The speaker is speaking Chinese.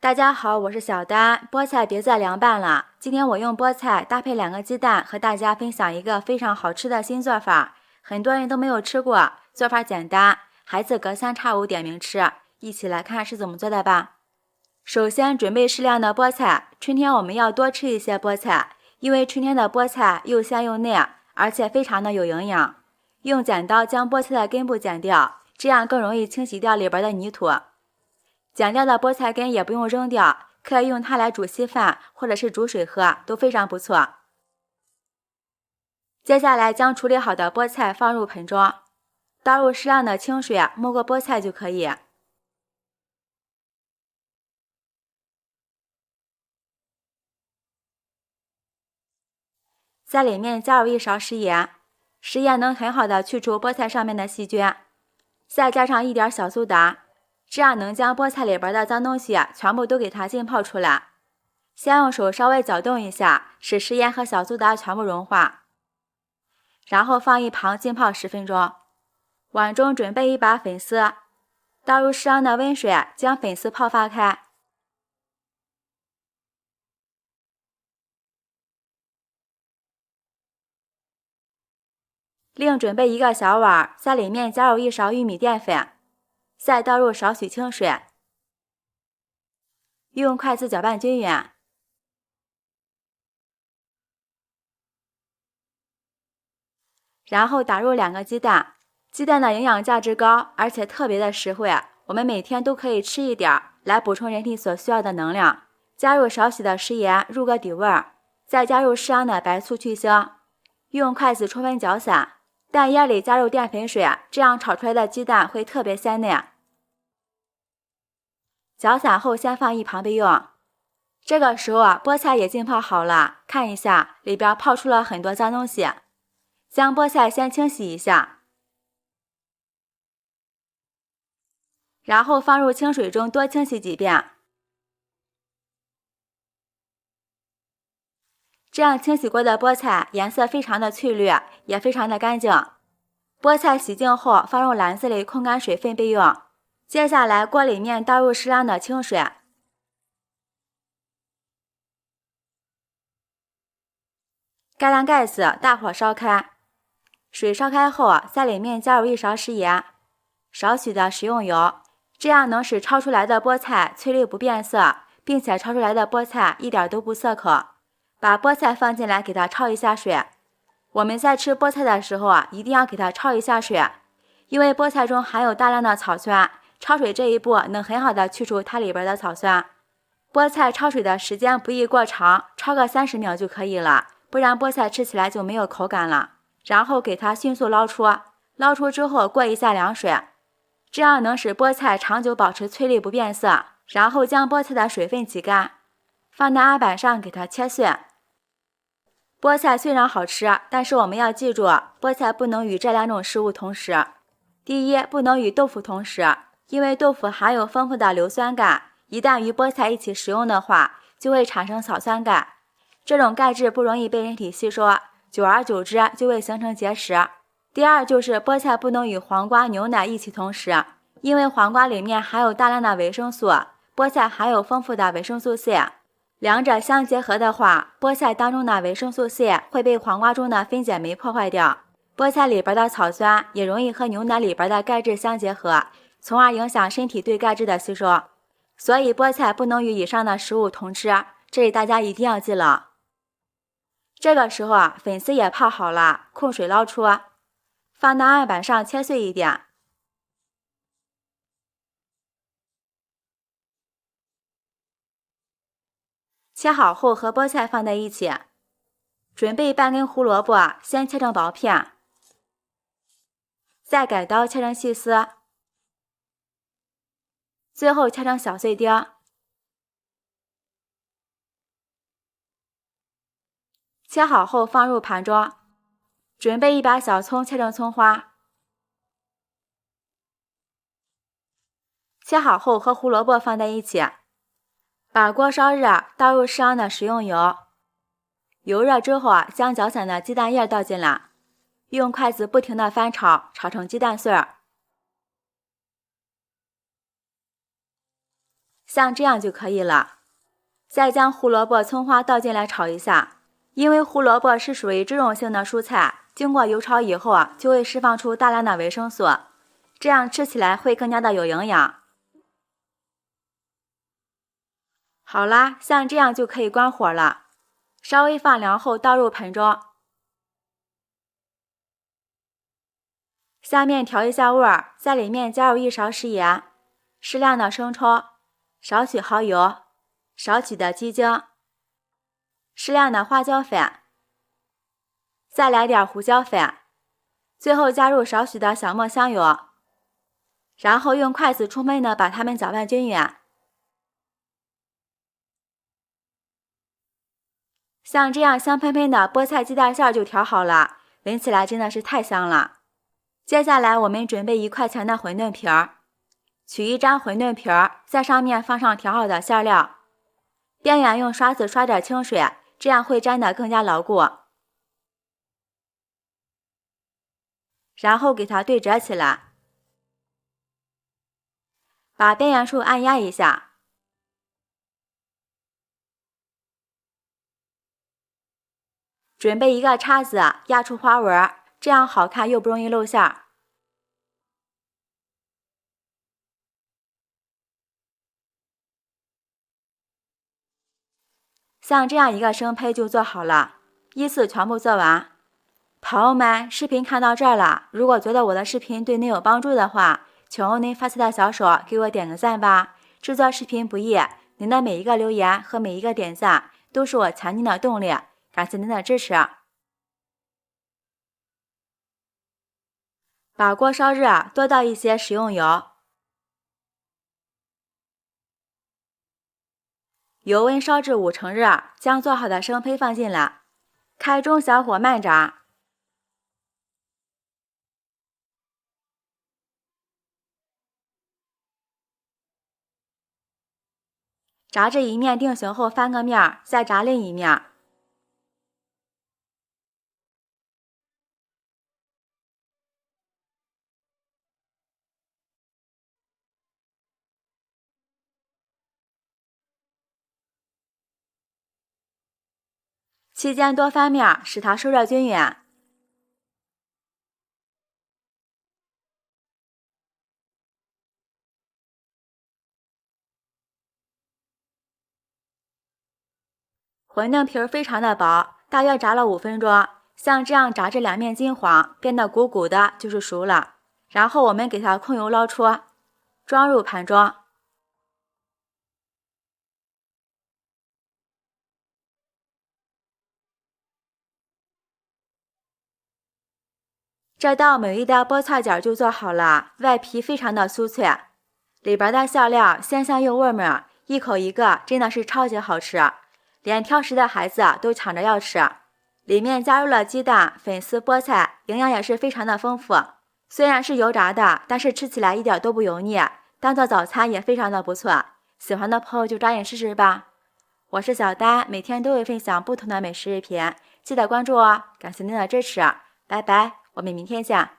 大家好，我是小丹。菠菜别再凉拌了。今天我用菠菜搭配2个鸡蛋，和大家分享一个非常好吃的新做法。很多人都没有吃过，做法简单，孩子隔三差五点名吃。一起来看是怎么做的吧。首先准备适量的菠菜，春天我们要多吃一些菠菜，因为春天的菠菜又鲜又嫩，而且非常的有营养。用剪刀将菠菜的根部剪掉，这样更容易清洗掉里边的泥土。剪掉的菠菜根也不用扔掉，可以用它来煮稀饭或者是煮水喝，都非常不错。接下来将处理好的菠菜放入盆中，倒入适量的清水，没过菠菜就可以。在里面加入1勺食盐，食盐能很好的去除菠菜上面的细菌。再加上1点小苏打，这样能将菠菜里边的脏东西全部都给它浸泡出来。先用手稍微搅动一下，使食盐和小苏打全部融化，然后放一旁浸泡10分钟。碗中准备1把粉丝，倒入适量的温水，将粉丝泡发开。另准备1个小碗，在里面加入1勺玉米淀粉，再倒入少许清水，用筷子搅拌均匀。然后打入2个鸡蛋，鸡蛋的营养价值高，而且特别的实惠，我们每天都可以吃一点，来补充人体所需要的能量。加入少许的食盐入个底味儿，再加入适量的白醋去腥，用筷子充分搅散。蛋液里加入淀粉水，这样炒出来的鸡蛋会特别鲜嫩。搅散后先放一旁备用。这个时候菠菜也浸泡好了，看一下里边泡出了很多脏东西，将菠菜先清洗一下，然后放入清水中多清洗几遍。这样清洗过的菠菜颜色非常的翠绿，也非常的干净。菠菜洗净后放入篮子里控干水分备用。接下来锅里面倒入适量的清水，盖上盖子，大火烧开。水烧开后，在里面加入1勺食盐，少许的食用油，这样能使焯出来的菠菜翠绿不变色，并且焯出来的菠菜一点都不涩口。把菠菜放进来给它焯一下水。我们在吃菠菜的时候一定要给它焯一下水，因为菠菜中含有大量的草酸，焯水这一步能很好的去除它里边的草酸。菠菜焯水的时间不宜过长，焯个30秒就可以了，不然菠菜吃起来就没有口感了。然后给它迅速捞出，捞出之后过一下凉水，这样能使菠菜长久保持翠绿不变色。然后将菠菜的水分挤干，放在案板上给它切碎。菠菜虽然好吃，但是我们要记住，菠菜不能与这2种食物同食。第一，不能与豆腐同食，因为豆腐含有丰富的硫酸钙，一旦与菠菜一起食用的话，就会产生草酸钙，这种钙质不容易被人体吸收，久而久之就会形成结石。第二就是菠菜不能与黄瓜、牛奶一起同食，因为黄瓜里面含有大量的维生素，菠菜含有丰富的维生素 C。两者相结合的话，菠菜当中的维生素 C 会被黄瓜中的分解酶破坏掉，菠菜里边的草酸也容易和牛奶里边的钙质相结合，从而影响身体对钙质的吸收。所以菠菜不能与以上的食物同吃，这里大家一定要记牢。这个时候粉丝也泡好了，控水捞出，放到案板上切碎一点。切好后和菠菜放在一起，准备半根胡萝卜，先切成薄片，再改刀切成细丝，最后切成小碎丁。切好后放入盘中，准备1把小葱切成葱花，切好后和胡萝卜放在一起，把锅烧热，倒入适量的食用油，油热之后将搅散的鸡蛋液倒进来，用筷子不停地翻炒，炒成鸡蛋碎儿。像这样就可以了。再将胡萝卜、葱花倒进来炒一下，因为胡萝卜是属于脂溶性的蔬菜，经过油炒以后就会释放出大量的维生素，这样吃起来会更加的有营养。好啦，像这样就可以关火了，稍微放凉后倒入盆中。下面调一下味儿，在里面加入1勺食盐，适量的生抽，少许蚝油，少许的鸡精，适量的花椒粉，再来点胡椒粉，最后加入少许的小磨香油，然后用筷子充分的把它们搅拌均匀。像这样香喷喷的菠菜鸡蛋馅就调好了，闻起来真的是太香了。接下来我们准备1块钱的馄饨皮儿，取1张馄饨皮儿，在上面放上调好的馅料，边缘用刷子刷点清水，这样会粘得更加牢固。然后给它对折起来，把边缘处按压一下。准备一个叉子压出花纹，这样好看又不容易露馅。像这样一个生胚就做好了，依次全部做完。朋友们，视频看到这儿了，如果觉得我的视频对您有帮助的话，请用您发财的小手给我点个赞吧。制作视频不易，您的每一个留言和每一个点赞都是我前进的动力，感谢您的支持。把锅烧热，多倒一些食用油，油温烧至5成热，将做好的生胚放进来，开中小火慢炸。炸至一面定型后翻个面，再炸另一面。期间多翻面，使它受热均匀。馄饨皮非常的薄，大约炸了5分钟，像这样炸至两面金黄，变得鼓鼓的就是熟了。然后我们给它控油捞出，装入盘中。这道美味的菠菜饺就做好了，外皮非常的酥脆，里边的馅料鲜香又味美，一口一个，真的是超级好吃，连挑食的孩子都抢着要吃。里面加入了鸡蛋、粉丝、菠菜，营养也是非常的丰富。虽然是油炸的，但是吃起来一点都不油腻，当做早餐也非常的不错。喜欢的朋友就抓紧试试吧。我是小丹，每天都会分享不同的美食视频，记得关注哦。感谢您的支持，拜拜，我们明天见。